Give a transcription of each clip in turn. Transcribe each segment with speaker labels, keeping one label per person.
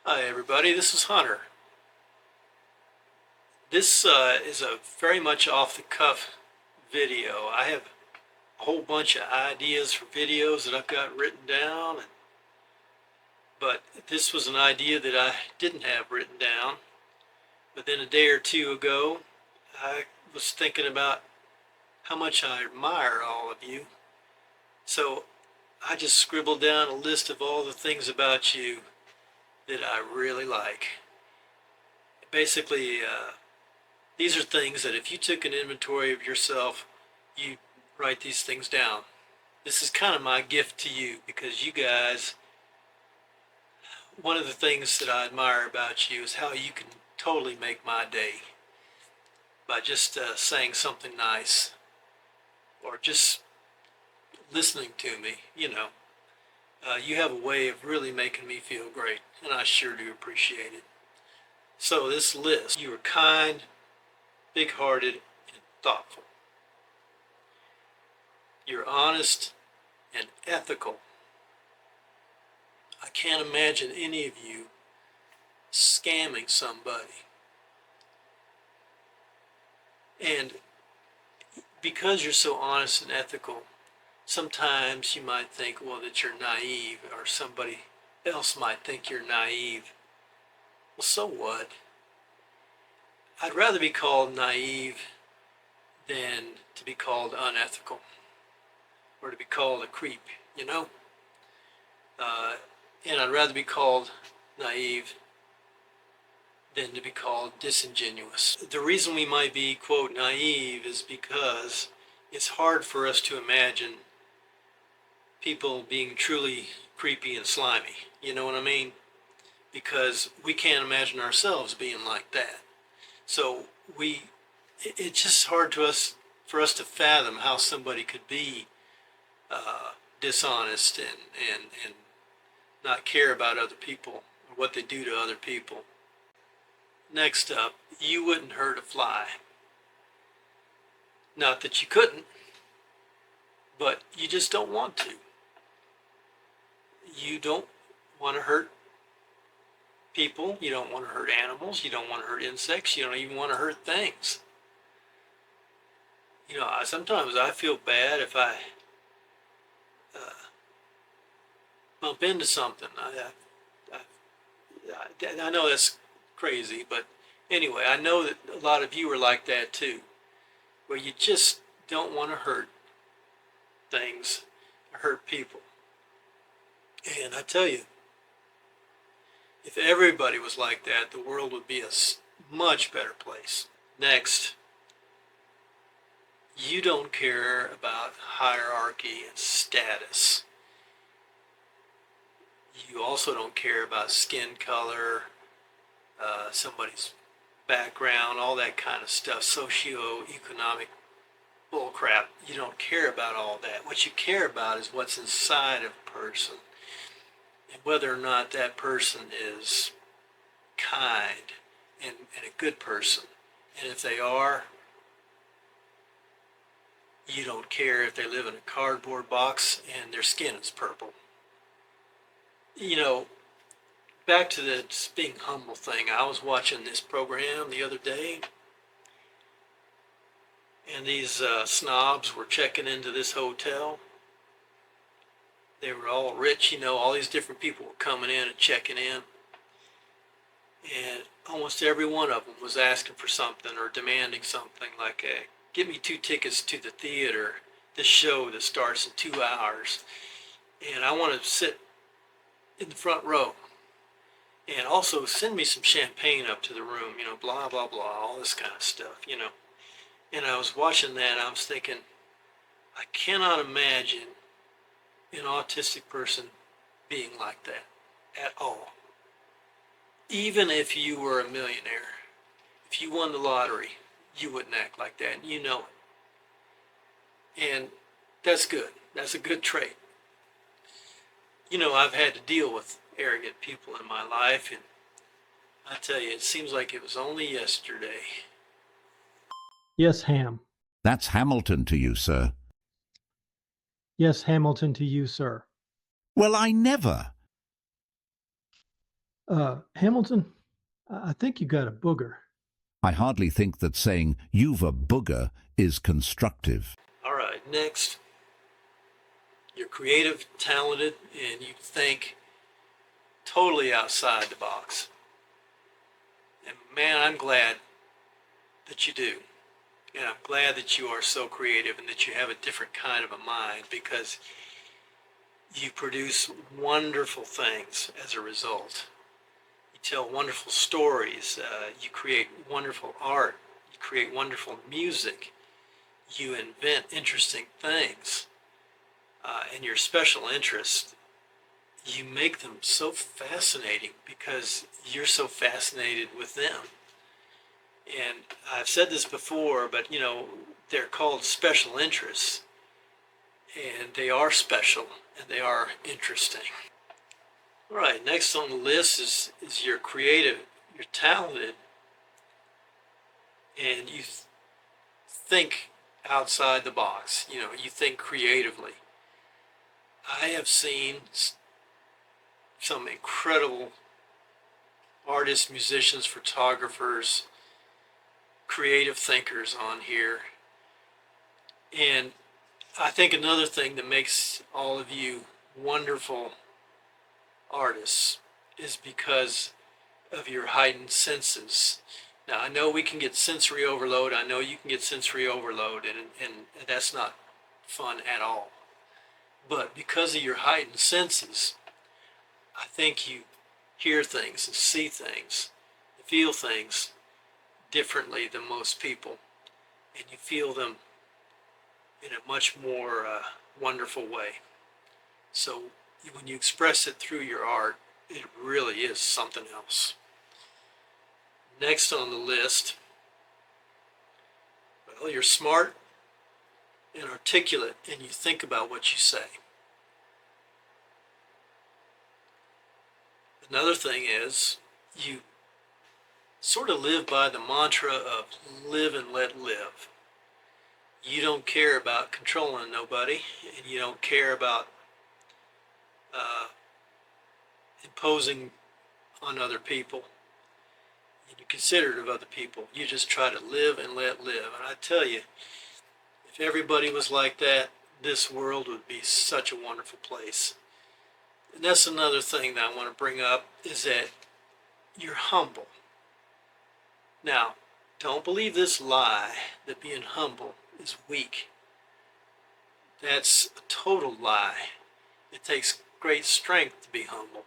Speaker 1: Hi everybody, this is Hunter. This is a very much off-the-cuff video. I have a whole bunch of ideas for videos that I've got written down, but this was an idea that I didn't have written down. But then a day or two ago, I was thinking about how much I admire all of you. So I just scribbled down a list of all the things about you that I really like. Basically, these are things that if you took an inventory of yourself, you write these things down. This is kind of my gift to you because you guys, one of the things that I admire about you is how you can totally make my day by just saying something nice or just listening to me. You have a way of really making me feel great, and I sure do appreciate it. So this list, you are kind, big-hearted, and thoughtful. You're honest and ethical. I can't imagine any of you scamming somebody. And because you're so honest and ethical, sometimes you might think, well, that you're naive, or somebody else might think you're naive. Well, so what? I'd rather be called naive than to be called unethical or to be called a creep, you know? And I'd rather be called naive than to be called disingenuous. The reason we might be, quote, naive is because it's hard for us to imagine people being truly creepy and slimy. You know what I mean? Because we can't imagine ourselves being like that. So it's just hard for us to fathom how somebody could be dishonest and not care about other people or what they do to other people. Next up, you wouldn't hurt a fly. Not that you couldn't, but you just don't want to. You don't want to hurt people. You don't want to hurt animals. You don't want to hurt insects. You don't even want to hurt things. Sometimes I feel bad if I bump into something. I know that's crazy, but anyway, I know that a lot of you are like that too, where you just don't want to hurt things or hurt people. And I tell you, if everybody was like that, the world would be a much better place. Next, you don't care about hierarchy and status. You also don't care about skin color, somebody's background, all that kind of stuff, socioeconomic bullcrap. You don't care about all that. What you care about is what's inside of a person and whether or not that person is kind and a good person. And if they are, you don't care if they live in a cardboard box and their skin is purple. Back to the being humble thing. I was watching this program the other day, and these snobs were checking into this hotel. They were all rich, all these different people were coming in and checking in. And almost every one of them was asking for something or demanding something like, give me 2 tickets to the theater, this show that starts in 2 hours. And I want to sit in the front row. And also send me some champagne up to the room, blah, blah, blah, all this kind of stuff. And I was watching that and I was thinking, I cannot imagine an autistic person being like that at all. Even if you were a millionaire, if you won the lottery, you wouldn't act like that, and you know it. And that's good. That's a good trait. I've had to deal with arrogant people in my life, and I tell you, it seems like it was only yesterday.
Speaker 2: Yes, Ham.
Speaker 3: That's Hamilton to you, sir.
Speaker 2: Yes, Hamilton to you, sir.
Speaker 3: Well, I never.
Speaker 2: Hamilton, I think you got a booger.
Speaker 3: I hardly think that saying you've a booger is constructive.
Speaker 1: All right, next. You're creative, talented, and you think totally outside the box. And man, I'm glad that you do. And I'm glad that you are so creative and that you have a different kind of a mind, because you produce wonderful things as a result. You tell wonderful stories, you create wonderful art, you create wonderful music, you invent interesting things, and your special interests, you make them so fascinating because you're so fascinated with them. And I've said this before, but they're called special interests, and they are special and they are interesting. All right, next on the list is you're creative, you're talented, and you think outside the box. You think creatively. I have seen some incredible artists, musicians, photographers, creative thinkers on here. And I think another thing that makes all of you wonderful artists is because of your heightened senses. Now, I know we can get sensory overload. I know you can get sensory overload, and that's not fun at all. But because of your heightened senses, I think you hear things and see things, and feel things differently than most people, and you feel them in a much more wonderful way. So when you express it through your art, it really is something else. Next on the list, well, you're smart and articulate, and you think about what you say. Another thing is you sort of live by the mantra of live and let live. You don't care about controlling nobody, and you don't care about imposing on other people. And you're considerate of other people. You just try to live and let live. And I tell you, if everybody was like that, this world would be such a wonderful place. And that's another thing that I want to bring up, is that you're humble. Now, don't believe this lie that being humble is weak. That's a total lie. It takes great strength to be humble.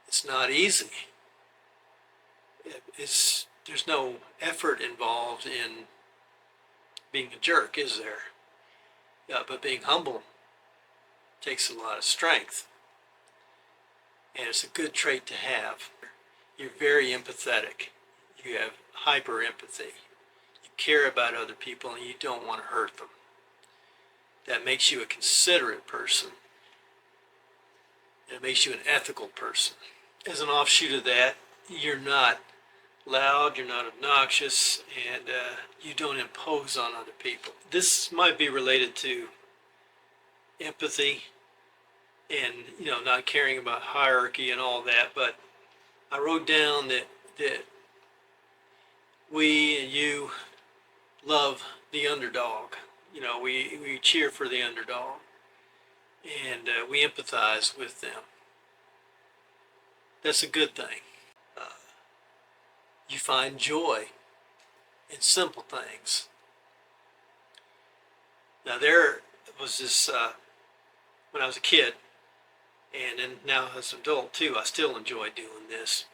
Speaker 1: It's not easy. There's no effort involved in being a jerk, is there? Yeah, but being humble takes a lot of strength. And it's a good trait to have. You're very empathetic. You have hyper empathy. You care about other people and you don't want to hurt them. That makes you a considerate person. It makes you an ethical person. As an offshoot of that, you're not loud, you're not obnoxious, and you don't impose on other people. This might be related to empathy and not caring about hierarchy and all that, but I wrote down that we and you love the underdog. We cheer for the underdog, and we empathize with them. That's a good thing. You find joy in simple things. Now, there was this, when I was a kid, and then now as an adult too, I still enjoy doing this.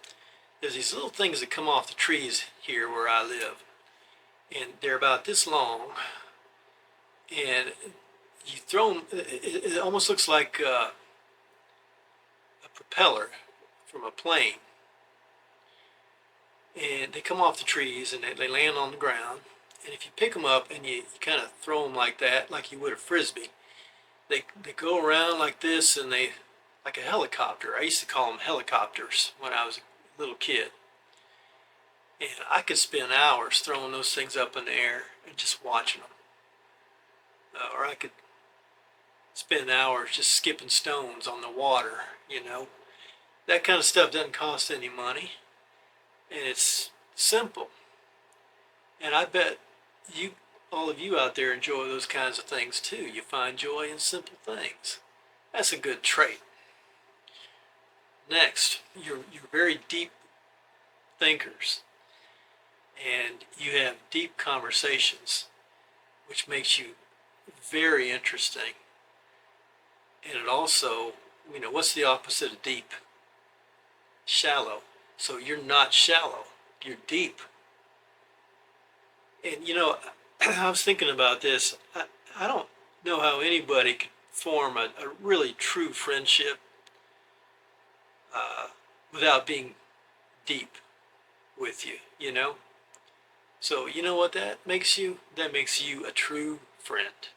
Speaker 1: There's these little things that come off the trees here where I live, and they're about this long, and you throw them, it almost looks like a propeller from a plane. And they come off the trees and they land on the ground. And if you pick them up and you kind of throw them like that, like you would a frisbee, they go around like this, and they, like a helicopter. I used to call them helicopters when I was a little kid. And I could spend hours throwing those things up in the air and just watching them. Or I could spend hours just skipping stones on the water, That kind of stuff doesn't cost any money, and it's simple. And I bet you, all of you out there, enjoy those kinds of things too. You find joy in simple things. That's a good trait. Next, you're very deep thinkers, and you have deep conversations, which makes you very interesting. And it also, what's the opposite of deep? Shallow. So you're not shallow, you're deep. And I was thinking about this. I don't know how anybody could form a really true friendship without being deep with you. So you know what that makes you? That makes you a true friend.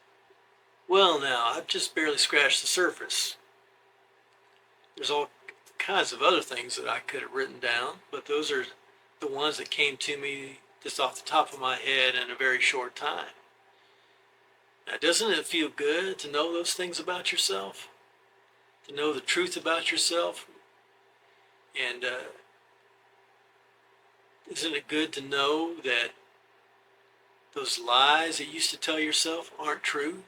Speaker 1: Well, now, I've just barely scratched the surface. There's all kinds of other things that I could have written down, but those are the ones that came to me just off the top of my head in a very short time. Now, doesn't it feel good to know those things about yourself? To know the truth about yourself? And isn't it good to know that those lies that you used to tell yourself aren't true?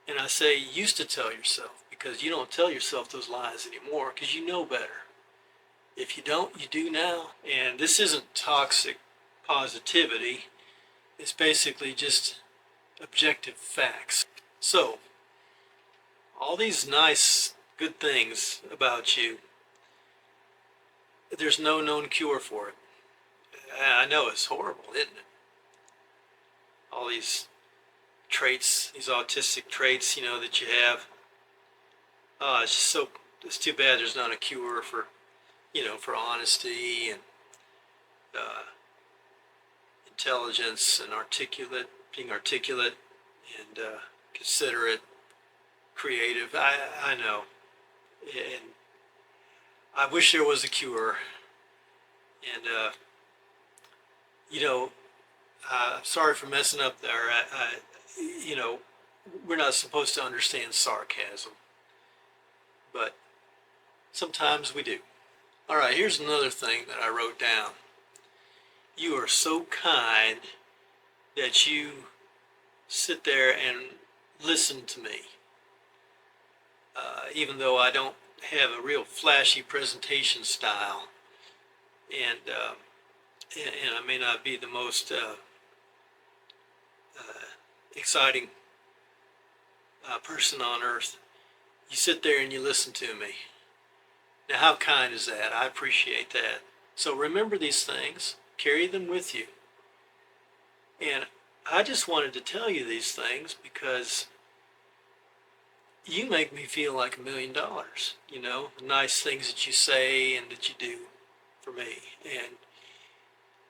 Speaker 1: And I say used to tell yourself because you don't tell yourself those lies anymore because you know better. If you don't, you do now. And this isn't toxic positivity. It's basically just objective facts. So, all these nice, good things about you, there's no known cure for it. I know it's horrible, isn't it? All these traits, these autistic traits, that you have. It's too bad there's not a cure for honesty and uh, intelligence and being articulate and considerate, creative. I know, and I wish there was a cure. And I'm sorry for messing up there. You know, we're not supposed to understand sarcasm, but sometimes we do. All right, here's another thing that I wrote down. You are so kind that you sit there and listen to me. Even though I don't have a real flashy presentation style, and I may not be the most exciting person on earth, you sit there and you listen to me. Now, how kind is that? I appreciate that. So remember these things, carry them with you. And I just wanted to tell you these things because you make me feel like $1,000,000, the nice things that you say and that you do for me. And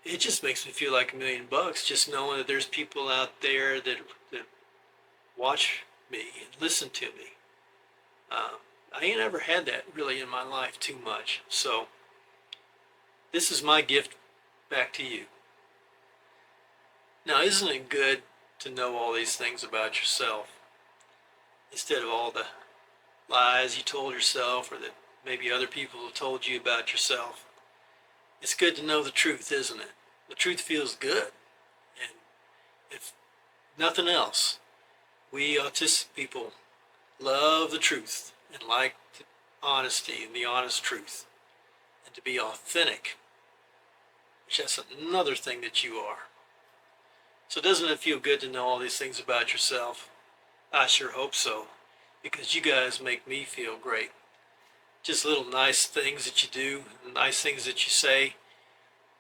Speaker 1: it just makes me feel like $1,000,000 just knowing that there's people out there that watch me and listen to me. I ain't ever had that really in my life too much. So this is my gift back to you. Now, isn't it good to know all these things about yourself instead of all the lies you told yourself or that maybe other people have told you about yourself? It's good to know the truth, isn't it? The truth feels good. And if nothing else, we autistic people love the truth and like the honesty and the honest truth and to be authentic, which that's another thing that you are. So doesn't it feel good to know all these things about yourself? I sure hope so, because you guys make me feel great. Just little nice things that you do, nice things that you say,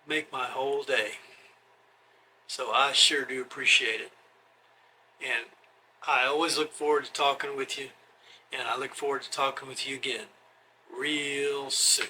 Speaker 1: make my whole day. So I sure do appreciate it. And I always look forward to talking with you, and I look forward to talking with you again real soon.